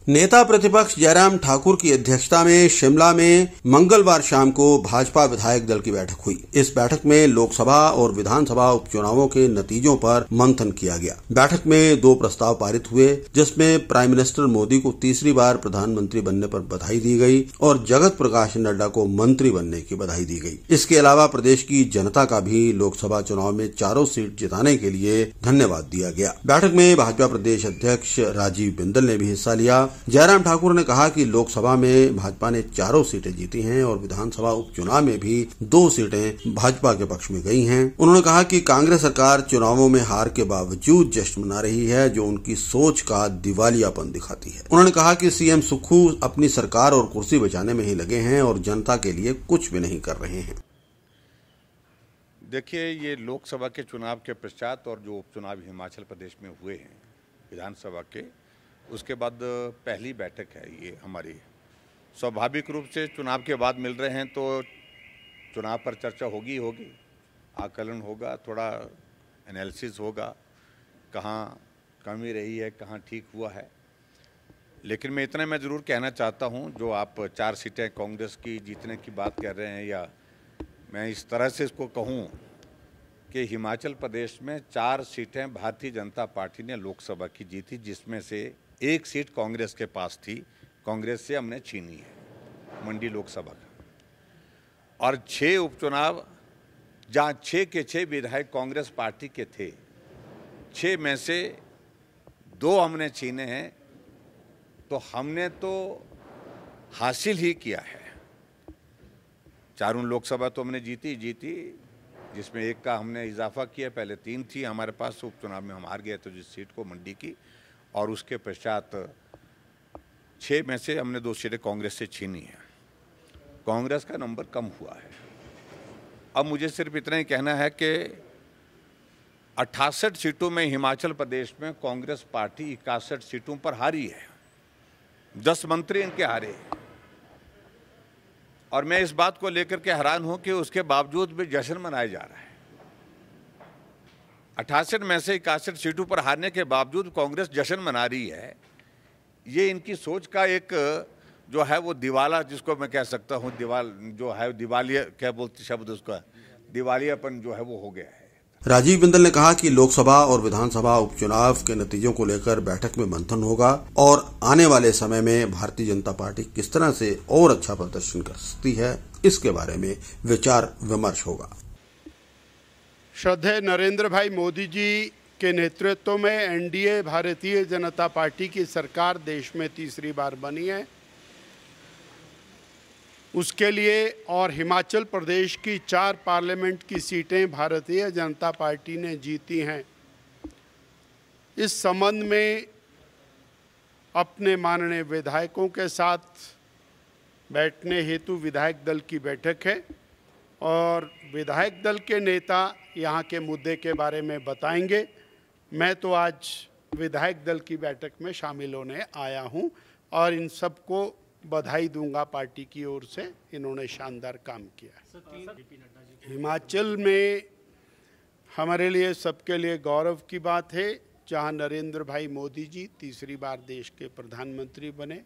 नेता प्रतिपक्ष जयराम ठाकुर की अध्यक्षता में शिमला में मंगलवार शाम को भाजपा विधायक दल की बैठक हुई। इस बैठक में लोकसभा और विधानसभा उपचुनावों के नतीजों पर मंथन किया गया। बैठक में 2 प्रस्ताव पारित हुए, जिसमें प्राइम मिनिस्टर मोदी को तीसरी बार प्रधानमंत्री बनने पर बधाई दी गई और जगत प्रकाश नड्डा को मंत्री बनने की बधाई दी गई। इसके अलावा प्रदेश की जनता का भी लोकसभा चुनाव में चारों सीट जिताने के लिए धन्यवाद दिया गया। बैठक में भाजपा प्रदेश अध्यक्ष राजीव बिंदल ने भी हिस्सा लिया। जयराम ठाकुर ने कहा कि लोकसभा में भाजपा ने चारों सीटें जीती हैं और विधानसभा उपचुनाव में भी 2 सीटें भाजपा के पक्ष में गई हैं। उन्होंने कहा कि कांग्रेस सरकार चुनावों में हार के बावजूद जश्न मना रही है, जो उनकी सोच का दिवालियापन दिखाती है। उन्होंने कहा कि सीएम सुक्खू अपनी सरकार और कुर्सी बचाने में ही लगे हैं और जनता के लिए कुछ भी नहीं कर रहे हैं। देखिए, ये लोकसभा के चुनाव के पश्चात और जो उपचुनाव हिमाचल प्रदेश में हुए हैं विधानसभा के, उसके बाद पहली बैठक है ये हमारी। स्वाभाविक रूप से चुनाव के बाद मिल रहे हैं तो चुनाव पर चर्चा होगी, आकलन होगा, थोड़ा एनालिसिस होगा, कहाँ कमी रही है, कहाँ ठीक हुआ है। लेकिन मैं इतना ज़रूर कहना चाहता हूँ, जो आप 4 सीटें कांग्रेस की जीतने की बात कर रहे हैं, या मैं इस तरह से इसको कहूँ कि हिमाचल प्रदेश में 4 सीटें भारतीय जनता पार्टी ने लोकसभा की जीती, जिसमें से 1 सीट कांग्रेस के पास थी, कांग्रेस से हमने छीनी है मंडी लोकसभा का। और 6 उपचुनाव जहाँ 6 के 6 विधायक कांग्रेस पार्टी के थे, 6 में से 2 हमने छीने हैं, तो हमने तो हासिल ही किया है। चारों लोकसभा तो हमने जीती, जिसमें 1 का हमने इजाफा किया। पहले 3 थी हमारे पास, उपचुनाव में हम हार गए तो जिस सीट को मंडी की, और उसके पश्चात 6 में से हमने 2 सीटें कांग्रेस से छीनी है। कांग्रेस का नंबर कम हुआ है। अब मुझे सिर्फ इतना ही कहना है कि 68 सीटों में हिमाचल प्रदेश में कांग्रेस पार्टी 61 सीटों पर हारी है। 10 मंत्री इनके हारे, और मैं इस बात को लेकर के हैरान हूं कि उसके बावजूद भी जश्न मनाया जा रहा है। 68 में से 61 सीटों पर हारने के बावजूद कांग्रेस जश्न मना रही है। ये इनकी सोच का एक जो है वो दिवाला, जिसको मैं कह सकता हूँ, दिवालिया क्या बोलते शब्द उसका, दिवालियापन जो है वो हो गया है। राजीव बिंदल ने कहा कि लोकसभा और विधानसभा उपचुनाव के नतीजों को लेकर बैठक में मंथन होगा और आने वाले समय में भारतीय जनता पार्टी किस तरह से और अच्छा प्रदर्शन कर सकती है, इसके बारे में विचार विमर्श होगा। श्रद्धेय नरेंद्र भाई मोदी जी के नेतृत्व में एनडीए भारतीय जनता पार्टी की सरकार देश में तीसरी बार बनी है। उसके लिए और हिमाचल प्रदेश की 4 पार्लियामेंट की सीटें भारतीय जनता पार्टी ने जीती हैं। इस संबंध में अपने माननीय विधायकों के साथ बैठने हेतु विधायक दल की बैठक है, और विधायक दल के नेता यहाँ के मुद्दे के बारे में बताएंगे। मैं तो आज विधायक दल की बैठक में शामिल होने आया हूँ और इन सबको बधाई दूंगा। पार्टी की ओर से इन्होंने शानदार काम किया। हिमाचल में हमारे लिए, सबके लिए गौरव की बात है, जहां नरेंद्र भाई मोदी जी तीसरी बार देश के प्रधानमंत्री बने,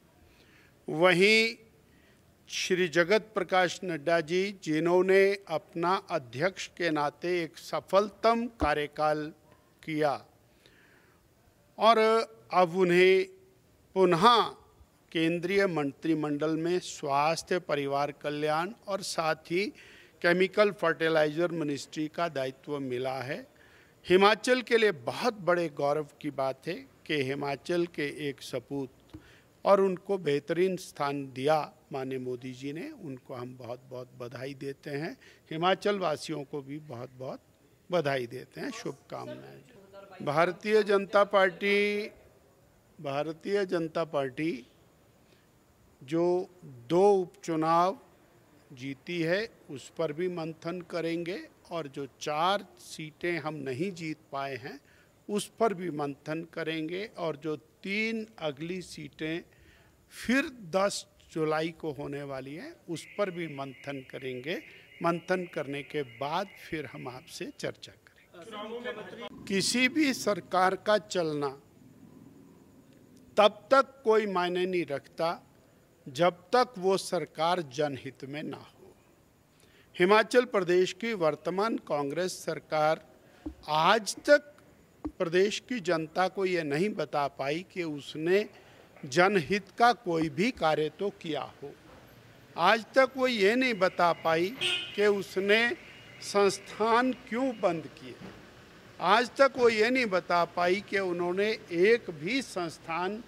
वहीं श्री जगत प्रकाश नड्डा जी, जिन्होंने अपना अध्यक्ष के नाते एक सफलतम कार्यकाल किया और अब उन्हें पुनः केंद्रीय मंत्रिमंडल में स्वास्थ्य, परिवार कल्याण और साथ ही केमिकल फर्टिलाइजर मिनिस्ट्री का दायित्व मिला है। हिमाचल के लिए बहुत बड़े गौरव की बात है कि हिमाचल के एक सपूत, और उनको बेहतरीन स्थान दिया माननीय मोदी जी ने, उनको हम बहुत बहुत बधाई देते हैं। हिमाचल वासियों को भी बहुत बहुत बधाई देते हैं, शुभकामनाएं। भारतीय जनता पार्टी जो 2 उपचुनाव जीती है उस पर भी मंथन करेंगे, और जो 4 सीटें हम नहीं जीत पाए हैं उस पर भी मंथन करेंगे, और जो 3 अगली सीटें फिर 10 जुलाई को होने वाली हैं उस पर भी मंथन करेंगे। मंथन करने के बाद फिर हम आपसे चर्चा करेंगे। किसी भी सरकार का चलना तब तक कोई मायने नहीं रखता जब तक वो सरकार जनहित में ना हो। हिमाचल प्रदेश की वर्तमान कांग्रेस सरकार आज तक प्रदेश की जनता को ये नहीं बता पाई कि उसने जनहित का कोई भी कार्य तो किया हो। आज तक वो ये नहीं बता पाई कि उसने संस्थान क्यों बंद किए। आज तक वो ये नहीं बता पाई कि उन्होंने एक भी संस्थान